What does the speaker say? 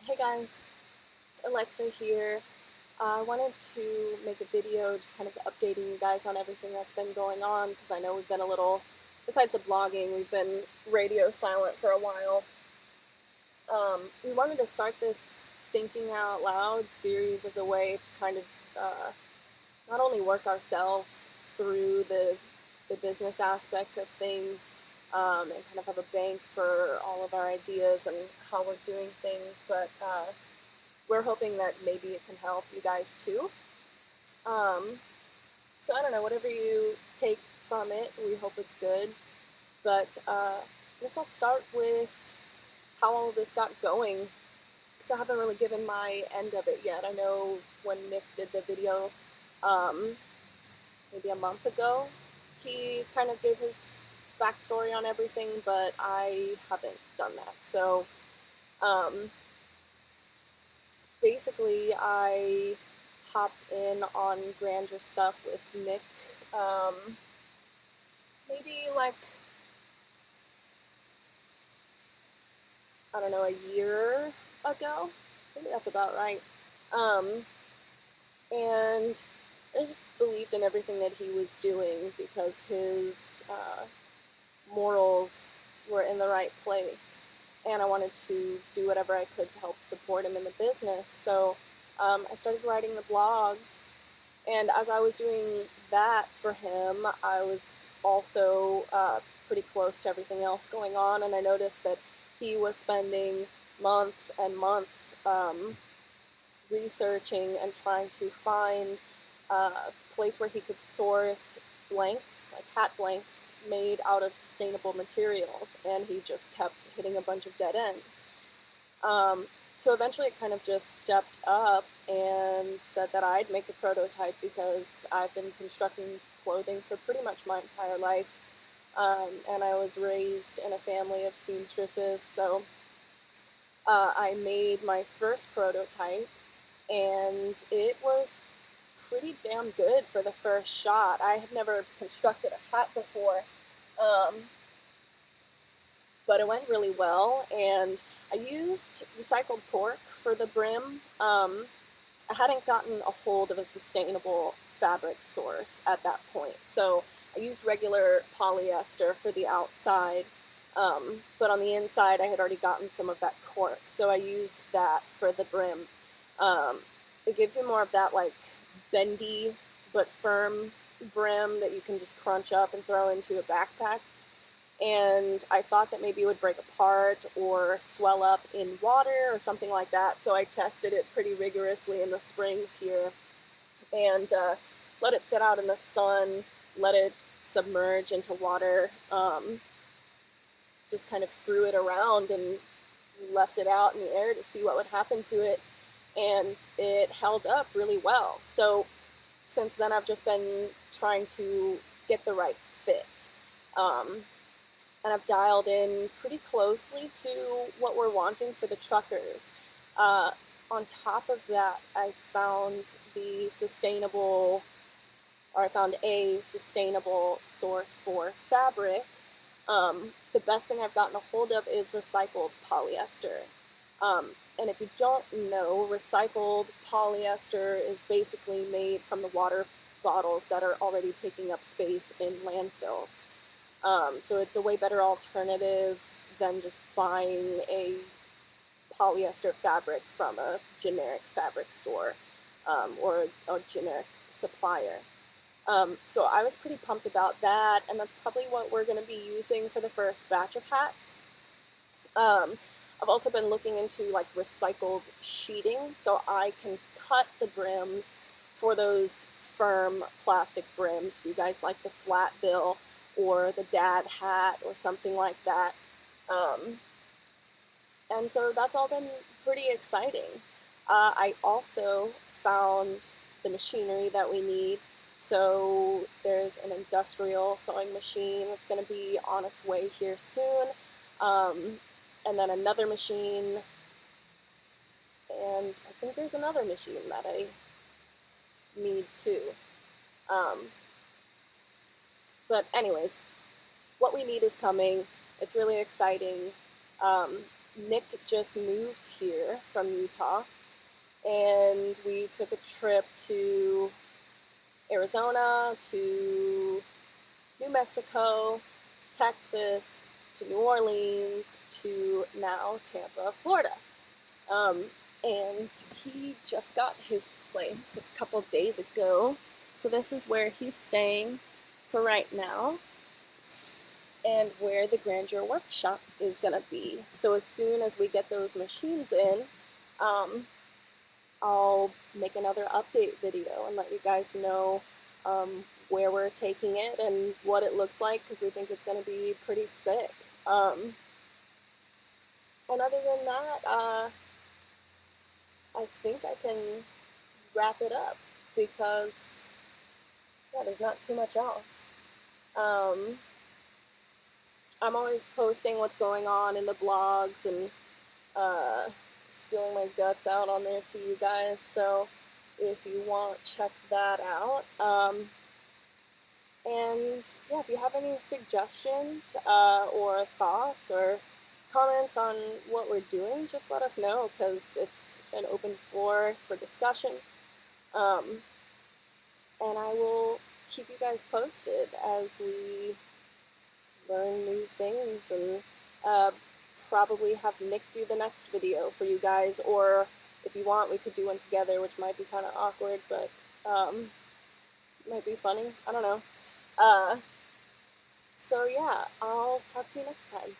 Hey guys, Alexa here. I wanted to make a video just kind of updating you guys on everything that's been going on because I know we've been a little, besides the blogging, we've been radio silent for a while. We wanted to start this Thinking Out Loud series as a way to kind of not only work ourselves through the business aspect of things and kind of have a bank for all of our ideas and how we're doing things, but we're hoping that maybe it can help you guys too. So I don't know, whatever you take from it, we hope it's good. But I guess I'll start with how all of this got going, because I haven't really given my end of it yet. I know when Nick did the video maybe a month ago, he kind of gave his backstory on everything, but I haven't done that. So basically, I hopped in on Grandeur stuff with Nick maybe like, I don't know, a year ago. Maybe that's about right. And I just believed in everything that he was doing because his morals were in the right place. And I wanted to do whatever I could to help support him in the business. So I started writing the blogs. And as I was doing that for him, I was also pretty close to everything else going on. And I noticed that he was spending months and months researching and trying to find a place where he could source blanks, like hat blanks, made out of sustainable materials, and he just kept hitting a bunch of dead ends. So eventually it kind of just stepped up and said that I'd make a prototype because I've been constructing clothing for pretty much my entire life, and I was raised in a family of seamstresses, so I made my first prototype, and it was pretty damn good for the first shot. I had never constructed a hat before, but it went really well, and I used recycled cork for the brim. I hadn't gotten a hold of a sustainable fabric source at that point, so I used regular polyester for the outside, but on the inside I had already gotten some of that cork, so I used that for the brim. It gives you more of that like bendy but firm brim that you can just crunch up and throw into a backpack. And I thought that maybe it would break apart or swell up in water or something like that, so I tested it pretty rigorously in the springs here and let it sit out in the sun, let it submerge into water, just kind of threw it around and left it out in the air to see what would happen to it, and it held up really well. So since then I've just been trying to get the right fit. And I've dialed in pretty closely to what we're wanting for the truckers. On top of that, I found a sustainable source for fabric. The best thing I've gotten a hold of is recycled polyester. And if you don't know, recycled polyester is basically made from the water bottles that are already taking up space in landfills. So it's a way better alternative than just buying a polyester fabric from a generic fabric store or a generic supplier. So I was pretty pumped about that, and that's probably what we're going to be using for the first batch of hats. I've also been looking into like recycled sheeting, so I can cut the brims for those firm plastic brims if you guys like the flat bill or the dad hat or something like that. And so that's all been pretty exciting. I also found the machinery that we need. So there's an industrial sewing machine that's going to be on its way here soon. And then another machine. And I think there's another machine that I need too. But anyways, what we need is coming. It's really exciting. Nick just moved here from Utah, and we took a trip to Arizona, to New Mexico, to Texas, to New Orleans, to now Tampa, Florida. Um, and he just got his place a couple days ago. So this is where he's staying for right now and where the Grandeur workshop is going to be. So as soon as we get those machines in, I'll make another update video and let you guys know where we're taking it and what it looks like, because we think it's going to be pretty sick. And other than that, I think I can wrap it up because, yeah, there's not too much else. I'm always posting what's going on in the blogs and spilling my guts out on there to you guys, so if you want, check that out. And yeah, if you have any suggestions or thoughts or comments on what we're doing, just let us know, because it's an open floor for discussion. And I will keep you guys posted as we learn new things, and probably have Nick do the next video for you guys, or if you want, we could do one together, which might be kind of awkward, but might be funny. I don't know. So yeah, I'll talk to you next time.